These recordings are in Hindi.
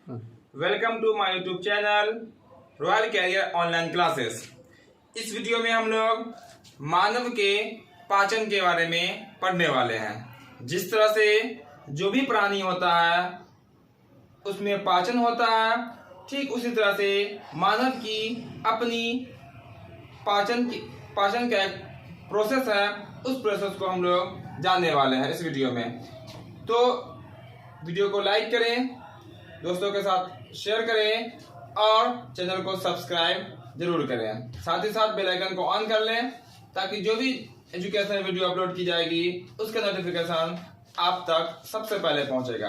Welcome to my YouTube channel royal career online classes. इस वीडियो में हम लोग मानव के पाचन के बारे में पढ़ने वाले हैं। जिस तरह से जो भी प्राणी होता है उसमें पाचन होता है, ठीक उसी तरह से मानव की अपनी पाचन का एक प्रोसेस है। उस प्रोसेस को हम लोग जानने वाले हैं इस वीडियो में। तो वीडियो को लाइक करें, दोस्तों के साथ शेयर करें और चैनल को सब्सक्राइब जरूर करें। साथ ही साथ बेल आइकन को ऑन कर लें ताकि जो भी एजुकेशनल वीडियो अपलोड की जाएगी उसका नोटिफिकेशन आप तक सबसे पहले पहुंचेगा।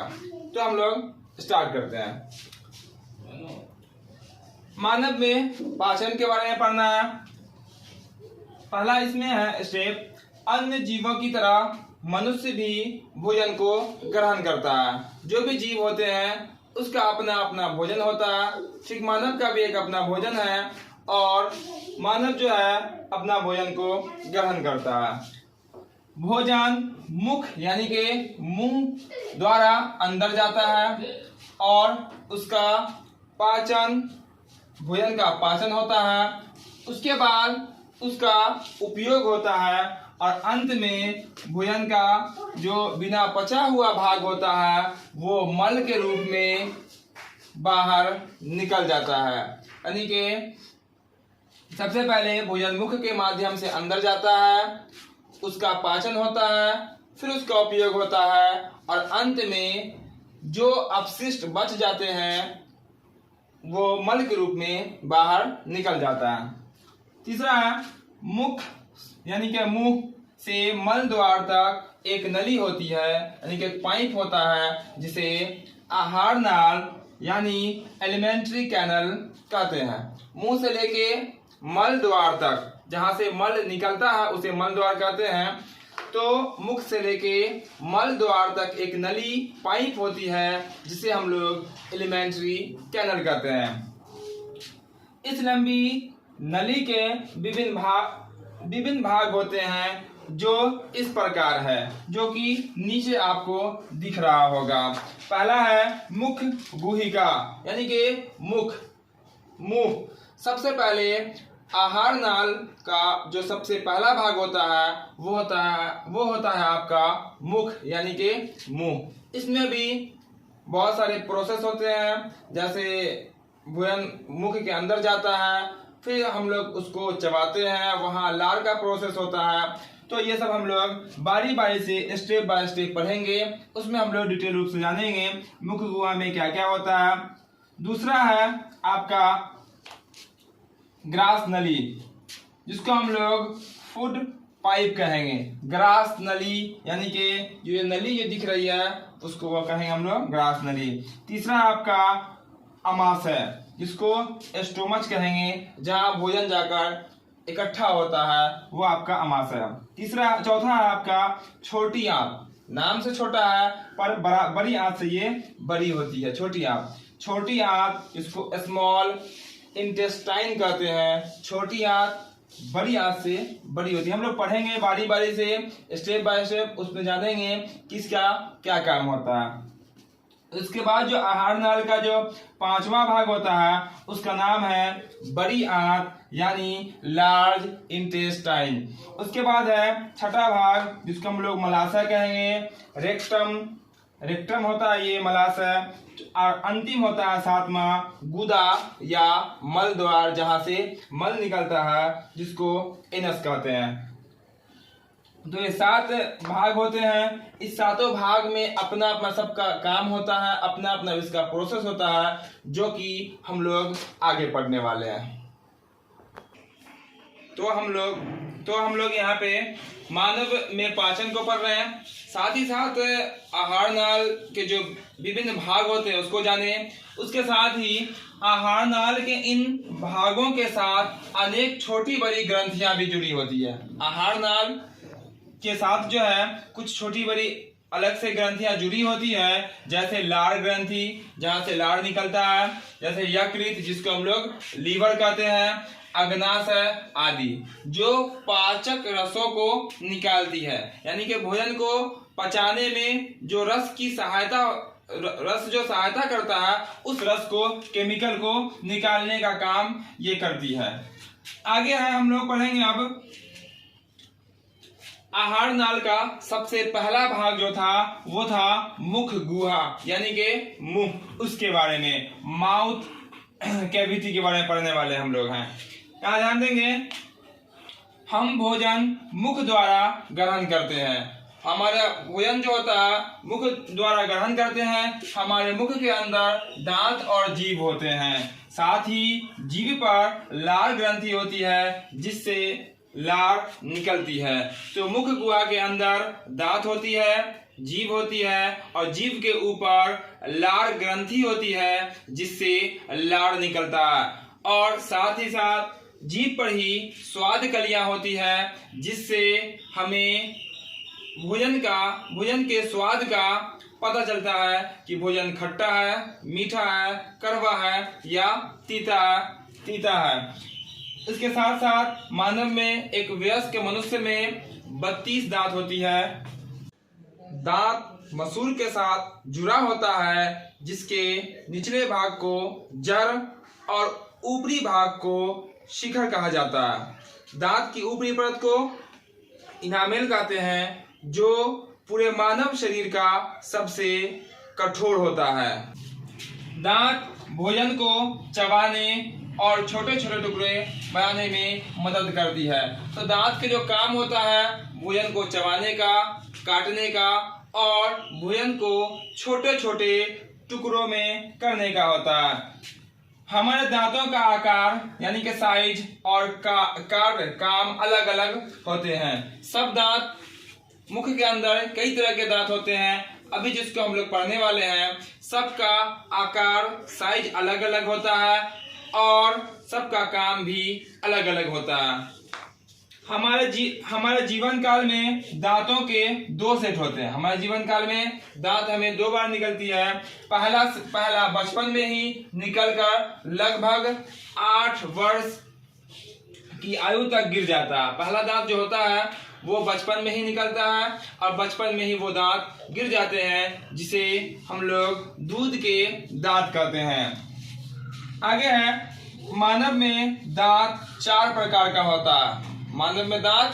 तो हम लोग स्टार्ट करते हैं। मानव में पाचन के बारे में पढ़ना है। पहला इसमें है स्टेप, अन्य जीवों की तरह मनुष्य भी भोजन को ग्रहण करता है। जो भी जीव होते हैं उसका अपना अपना भोजन होता है। ठीक मानव का भी एक अपना भोजन है और मानव जो है अपना भोजन को ग्रहण करता है। भोजन मुख यानी कि मुंह द्वारा अंदर जाता है और उसका पाचन, भोजन का पाचन होता है। उसके बाद उसका उपयोग होता है और अंत में भोजन का जो बिना पचा हुआ भाग होता है वो मल के रूप में बाहर निकल जाता है। यानी कि सबसे पहले भोजन मुख के माध्यम से अंदर जाता है, उसका पाचन होता है, फिर उसका उपयोग होता है और अंत में जो अपशिष्ट बच जाते हैं वो मल के रूप में बाहर निकल जाता है। तीसरा है मुख, यानी कि मुंह से मल द्वार तक एक नली होती है, यानी कि एक पाइप होता है जिसे आहार नाल यानी एलिमेंट्री कैनल कहते हैं। मुंह से लेके मल द्वार तक, जहां से मल निकलता है उसे मल द्वार कहते हैं। तो मुख से लेके मल द्वार तक एक नली पाइप होती है जिसे हम लोग एलिमेंट्री कैनल कहते हैं। इस लंबी नली के विभिन्न भाग होते हैं जो इस प्रकार है, जो कि नीचे आपको दिख रहा होगा। पहला है मुख गुहिका, यानी कि मुंह। सबसे पहले आहार नाल का जो सबसे पहला भाग होता है वो होता है आपका मुख, यानी कि मुंह। इसमें भी बहुत सारे प्रोसेस होते हैं, जैसे भोजन मुख के अंदर जाता है, फिर हम लोग उसको चबाते हैं, वहाँ लार का प्रोसेस होता है। तो ये सब हम लोग बारी बारी से स्टेप बाय स्टेप पढ़ेंगे। उसमें हम लोग डिटेल रूप से जानेंगे मुख गुहा में क्या क्या होता है। दूसरा है आपका ग्रास नली, जिसको हम लोग फूड पाइप कहेंगे। ग्रास नली यानी कि जो ये नली जो दिख रही है उसको वो कहेंगे हम लोग ग्रास नली। तीसरा आपका अमाशय, जिसको स्टोमच कहेंगे, जहां भोजन जाकर इकट्ठा होता है वो आपका अमाशय। चौथा है आपका छोटी आंत। नाम से छोटा है पर बड़ी आंत से ये बड़ी होती है, छोटी आंत इसको स्मॉल इंटेस्टाइन कहते हैं। छोटी आंत बड़ी आंत से बड़ी होती है। हम लोग पढ़ेंगे बारी बारी से, स्टेप बाय स्टेप, उसमें जानेंगे किसका क्या काम होता है। उसके बाद जो आहार नाल का जो पांचवा भाग होता है उसका नाम है बड़ी आंत, यानी लार्ज इंटेस्टाइन। उसके बाद है छठा भाग जिसको हम लोग मलाशय कहेंगे। रेक्टम होता है ये मलाशय। और अंतिम होता है सातवां गुदा या मल द्वार, जहां से मल निकलता है, जिसको एनस कहते हैं। तो ये 7 भाग होते हैं। इस सातों भाग में अपना अपना सबका काम होता है, अपना अपना इसका प्रोसेस होता है, जो कि हम लोग आगे पढ़ने वाले हैं। तो हम लोग यहाँ पे मानव में पाचन को पढ़ रहे हैं, साथ ही साथ आहार नाल के जो विभिन्न भाग होते हैं उसको जाने। उसके साथ ही आहार नाल के इन भागों के साथ अनेक छोटी बड़ी ग्रंथियां भी जुड़ी होती है। आहार नाल के साथ जो है कुछ छोटी बड़ी अलग से ग्रंथियां जुड़ी होती है, जैसे लार ग्रंथि, जहां से लार निकलता है, जैसे यकृत जिसको हम लोग लीवर कहते हैं, अग्नाशय आदि, जो पाचक रसों को निकालती है। यानी कि भोजन को पचाने में जो रस की सहायता रस जो सहायता करता है उस रस को, केमिकल को निकालने का काम ये करती है। आगे है हम लोग पढ़ेंगे अब आहार नाल का सबसे पहला भाग जो था वो था मुख गुहा, यानी कि मुंह, उसके बारे में, माउथ कैविटी के बारे में पढ़ने वाले हम लोग हैं। यहाँ ध्यान देंगे, हम भोजन मुख द्वारा ग्रहण करते हैं। हमारा भोजन जो होता है मुख द्वारा ग्रहण करते हैं। हमारे मुख के अंदर दांत और जीभ होते हैं। साथ ही जीभ पर लार ग्रंथि होती है जिससे लार निकलती है। तो मुख गुहा के अंदर दांत होती है, जीभ होती है और जीभ के ऊपर लार ग्रंथि होती है जिससे लार निकलता है। और साथ ही साथ जीभ पर ही स्वाद कलियां होती है जिससे हमें भोजन के स्वाद का पता चलता है कि भोजन खट्टा है, मीठा है, कड़वा है या तीता है। इसके साथ साथ मानव में, एक वयस्क मनुष्य में 32 दांत होती है। दांत मसूल के साथ जुड़ा होता है जिसके निचले भाग को जड़ और ऊपरी भाग को शिखर कहा जाता है। दांत की ऊपरी परत को इनामेल कहते हैं जो पूरे मानव शरीर का सबसे कठोर होता है। दांत भोजन को चबाने और छोटे छोटे टुकड़े बनाने में मदद करती है। तो दांत के जो काम होता है भोजन को चबाने का, काटने का और भोजन को छोटे छोटे टुकड़ों में करने का होता है। हमारे दांतों का आकार यानी कि साइज और कार्य काम अलग अलग होते हैं। सब दांत, मुख के अंदर कई तरह के दांत होते हैं। अभी जिसको हम लोग पढ़ने वाले हैं सबका आकार, साइज अलग अलग होता है और सबका काम भी अलग अलग होता है। हमारे जीवन काल में दांतों के 2 सेट होते हैं। हमारे जीवन काल में दांत हमें 2 बार निकलती है। पहला बचपन में ही निकलकर लगभग 8 वर्ष की आयु तक गिर जाता है। पहला दांत जो होता है वो बचपन में ही निकलता है और बचपन में ही वो दांत गिर जाते हैं जिसे हम लोग दूध के दांत कहते हैं। आगे है, मानव में दांत 4 प्रकार का होता है। मानव में दांत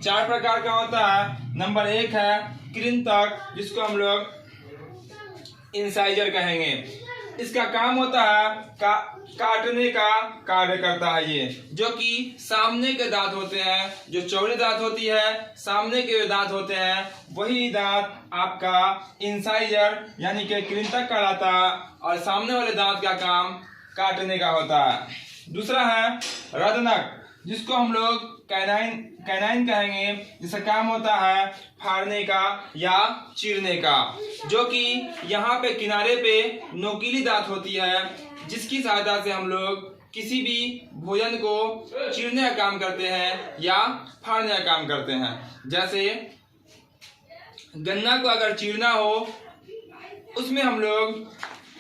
4 प्रकार का होता है। नंबर 1 है कृंतक, जिसको हम लोग इंसाइजर कहेंगे। इसका काम होता है काटने का कार्य करता है ये, जो कि सामने के दांत होते हैं। जो चौड़ी दांत होती है, सामने के जो दांत होते हैं वही दांत आपका इंसाइजर यानी कि कृंतक कहलाता है और सामने वाले दांत का काम काटने का होता है। दूसरा है रदनक, जिसको हम लोग कैनाइन कहेंगे, जिसका काम होता है फाड़ने का या चीरने का, जो कि यहाँ पे किनारे पे नोकीली दांत होती है जिसकी सहायता से हम लोग किसी भी भोजन को चीरने का काम करते हैं या फाड़ने का काम करते हैं। जैसे गन्ना को अगर चीरना हो उसमें हम लोग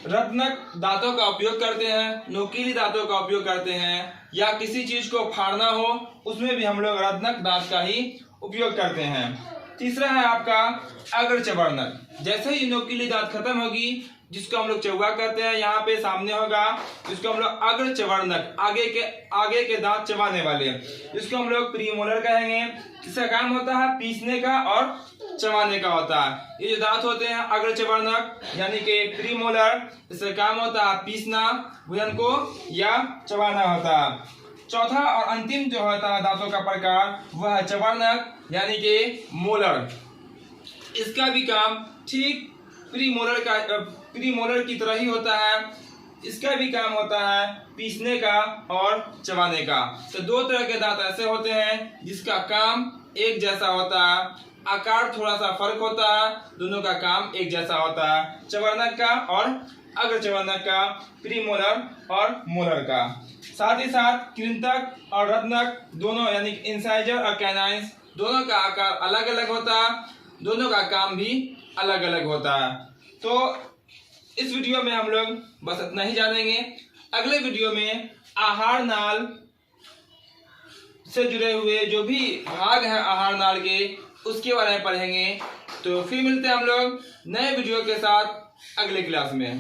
रत्नक दांतों का उपयोग करते हैं, नोकीली दांतों का उपयोग करते हैं, या किसी चीज को फाड़ना हो उसमें भी हम लोग रत्नक दांत का ही उपयोग करते हैं। तीसरा है आपका अग्रचवर्णक। जैसे ही नोकीली दांत खत्म होगी, जिसको हम लोग चौगा कहते हैं, यहाँ पे सामने होगा, जिसको हम लोग अग्रचवर्णक, आगे के दांत चबाने वाले, जिसको हम लोग प्रीमोलर कहेंगे। इसका काम होता है पीसने का और चबाने का होता है। ये जो दांत होते हैं अग्रचवर्णक यानी कि प्रीमोलर, इसका काम होता है पीसना भोजन को या चबाना होता है। चौथा और अंतिम जो होता है दांतों का प्रकार वह है चवर्णक यानी कि मोलर। इसका भी काम ठीक प्रीमोलर की तरह ही होता है। इसका भी काम होता है पीसने का और चबाने का। तो 2 तरह के दांत ऐसे होते हैं जिसका काम एक जैसा होता है, आकार थोड़ा सा फर्क होता है, दोनों का काम एक जैसा होता है, चवर्णक का और अग्रचवर्णक का, प्रीमोलर और मोलर का। साथ ही साथ कृंतक और रत्नक दोनों यानी इंसाइजर और कैनाइंस दोनों का आकार अलग अलग होता है, दोनों का काम भी अलग अलग होता है। तो इस वीडियो में हम लोग बस इतना ही जानेंगे। अगले वीडियो में आहार नाल से जुड़े हुए जो भी भाग हैं आहार नाल के, उसके बारे में पढ़ेंगे। तो फिर मिलते हैं हम लोग नए वीडियो के साथ। अगले क्लास में।